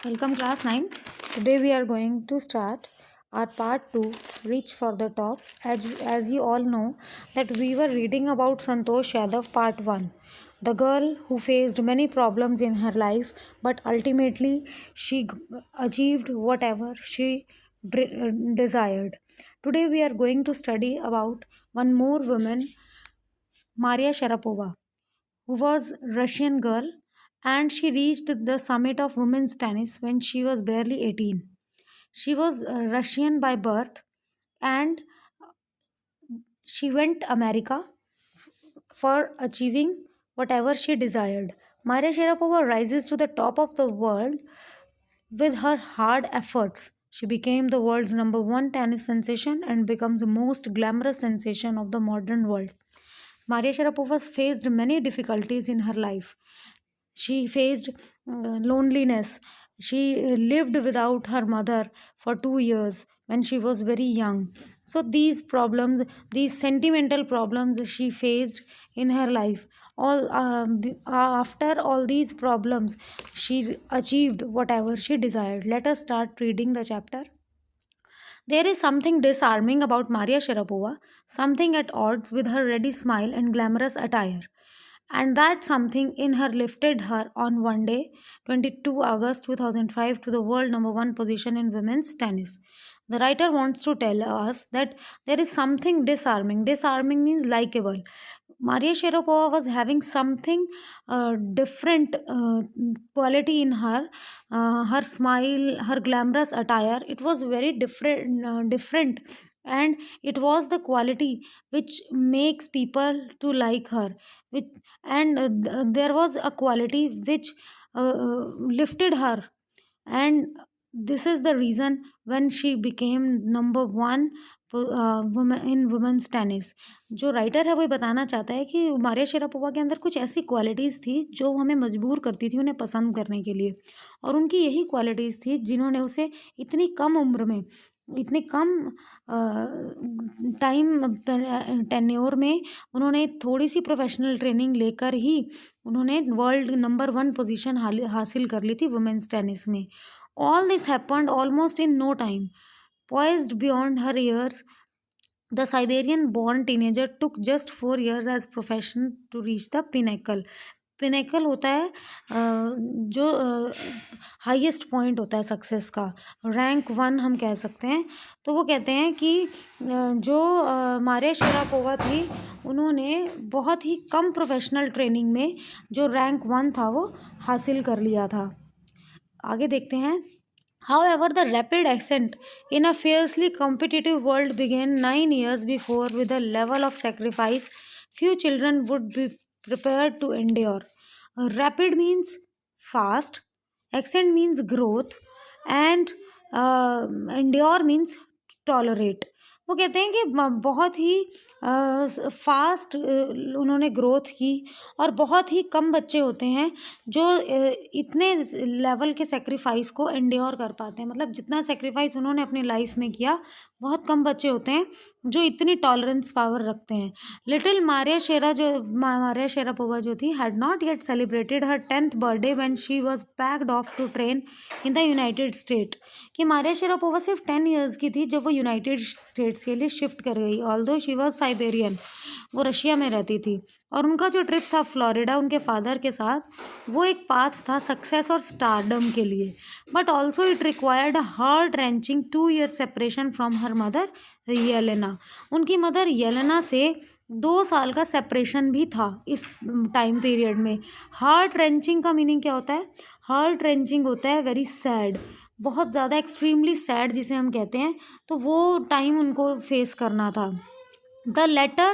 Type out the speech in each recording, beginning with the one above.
Welcome class 9th. Today we are going to start our part 2, Reach for the Top. As you all know that we were reading about Santosh Yadav part 1. The girl who faced many problems in her life but ultimately she achieved whatever she desired. Today we are going to study about one more woman, Maria Sharapova, who was Russian girl, and she reached the summit of women's tennis when she was barely 18. She was Russian by birth, and she went America for achieving whatever she desired. Maria Sharapova rises to the top of the world with her hard efforts. She became the world's number one tennis sensation and becomes the most glamorous sensation of the modern world. Maria Sharapova faced many difficulties in her life. She faced loneliness. She lived without her mother for 2 years when she was very young. So, these problems, these sentimental problems she faced in her life, after all these problems, she achieved whatever she desired. Let us start reading the chapter. There is something disarming about Maria Sharapova, something at odds with her ready smile and glamorous attire. And that something in her lifted her on one day, 22 August 2005, to the world number one position in women's tennis. The writer wants to tell us that there is something disarming. Disarming means likable. Maria Sharapova was having something different quality in her. Her smile, her glamorous attire, it was very different, and it was the quality which makes people to like her. Which and there was a quality which lifted her, and this is the reason when she became number one women in women's tennis. जो writer है वो बताना चाहता है कि Maria शेरापोवा के अंदर कुछ ऐसी क्वालिटीज़ थी जो हमें मजबूर करती थी उन्हें पसंद करने के लिए, और उनकी यही क्वालिटीज़ थी जिन्होंने उसे इतनी कम उम्र में, इतनी कम टाइम टेन्योर में, उन्होंने थोड़ी सी प्रोफेशनल ट्रेनिंग लेकर ही उन्होंने वर्ल्ड नंबर वन पोजीशन हासिल कर ली थी वुमेन्स टेनिस में. All this happened almost in no time. Poised beyond her years, the Siberian born teenager took just 4 years as profession to reach the pinnacle. Pinnacle होता है जो highest point होता है success का, रैंक 1 हम कह सकते हैं. तो वो कहते हैं कि जो मारिया शेरापोवा थी उन्होंने बहुत ही कम प्रोफेशनल ट्रेनिंग में जो रैंक 1 था वो हासिल कर लिया था. आगे देखते हैं. However, the rapid ascent in a fiercely competitive world began 9 years before with a level of sacrifice few children would be prepared to endure. Rapid means fast, ascent means growth, and endure means tolerate. वो कहते हैं कि बहुत ही fast उन्होंने growth की, और बहुत ही कम बच्चे होते हैं जो इतने लेवल के सेक्रीफाइस को एंड्योर कर पाते हैं. मतलब जितना सेक्रीफाइस उन्होंने अपनी लाइफ में किया, बहुत कम बच्चे होते हैं जो इतनी टॉलरेंस पावर रखते हैं. लिटिल मारिया शेरापोवा जो थी had not yet celebrated her 10th birthday when she was packed off to train in the United State. कि मारिया शेरापोवा सिर्फ 10 ईयर्स की थी जब वो यूनाइटेड स्टेट्स के लिए शिफ्ट कर गई. ऑल्दो शी वाज साइबेरियन, वो रशिया में रहती थी, और उनका जो ट्रिप था फ्लोरिडा उनके फादर के साथ, वो एक पाथ था सक्सेस और स्टारडम के लिए. But also it required a heart wrenching 2 year separation from her mother Yelena. उनकी मदर येलेना से 2 साल का सेपरेशन भी था इस टाइम पीरियड में. हार्ट रेंचिंग का मीनिंग क्या होता है? हार्ट रेंचिंग होता है वेरी सैड, बहुत ज़्यादा एक्सट्रीमली सैड जिसे हम कहते हैं. तो वो टाइम उनको फेस करना था. The latter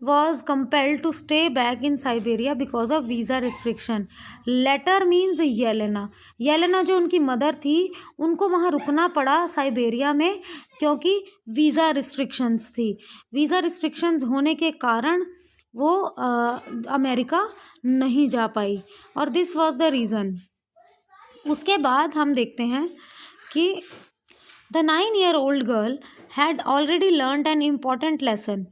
was compelled to stay back in Siberia because of visa restriction. Latter means Yelena. Yelena जो उनकी मदर थी उनको वहाँ रुकना पड़ा साइबेरिया में क्योंकि वीज़ा रिस्ट्रिक्शंस थी. वीज़ा रिस्ट्रिक्शंस होने के कारण वो अमेरिका नहीं जा पाई, और दिस वॉज द रीज़न. उसके बाद हम देखते हैं कि the 9-year-old girl had already learned an important lesson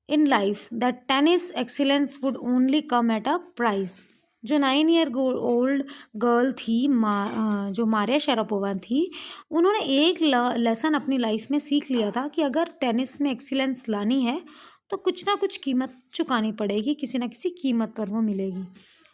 in life, that tennis excellence would only come at a price. जो 9 ईयर ओल्ड गर्ल थी जो मारिया शारापोवा थी, उन्होंने एक लेसन अपनी लाइफ में सीख लिया था कि अगर टेनिस में एक्सीलेंस लानी है तो कुछ ना कुछ कीमत चुकानी पड़ेगी, किसी ना किसी कीमत पर वो मिलेगी।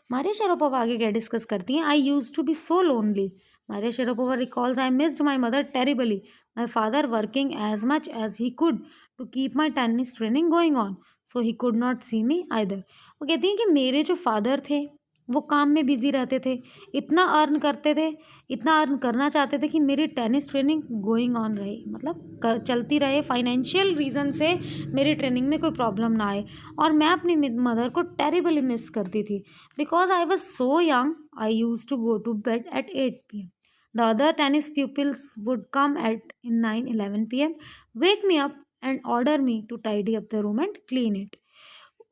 मारिया शारापोवा आगे क्या डिस्कस करती हैं, I use to be so lonely. Maria Sharapova recalls, I missed my mother terribly. My father working as much as he could to keep my tennis training going on, so he could not see me either. वो कहती हैं कि मेरे जो father थे वो काम में बिजी रहते थे, इतना अर्न करते थे, इतना अर्न करना चाहते थे कि मेरी टेनिस ट्रेनिंग गोइंग ऑन रहे, मतलब चलती रहे, फाइनेंशियल रीज़न से मेरी ट्रेनिंग में कोई प्रॉब्लम ना आए। और मैं अपनी मदर को टेरिबली मिस करती थी because I was so young. I use to go to bed at 8 p.m. The other tennis pupils would come at 9-11 p.m., wake me up and order me to tidy up the room and clean it.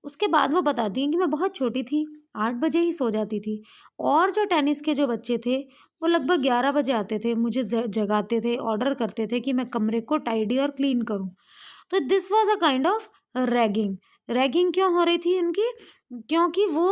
उसके बाद वो बताती हैं कि मैं बहुत छोटी थी, 8 बजे ही सो जाती थी, और जो टेनिस के जो बच्चे थे वो लगभग 11 बजे आते थे, मुझे जगाते थे, ऑर्डर करते थे कि मैं कमरे को टाइडी और क्लीन करूं। तो this was a kind of ragging. Ragging क्यों हो रही थी उनकी? क्योंकि वो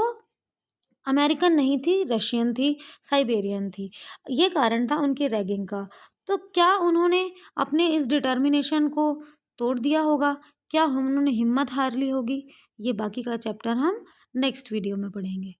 अमेरिकन नहीं थी, रशियन थी, साइबेरियन थी। ये कारण था उनकी रैगिंग का। तो क्या उन्होंने अपने इस डिटर्मिनेशन को तोड़ दिया होगा? क्या उन्होंने हिम्मत हार ली होगी? ये बाकी का चैप्टर हम नेक्स्ट वीडियो में पढ़ेंगे।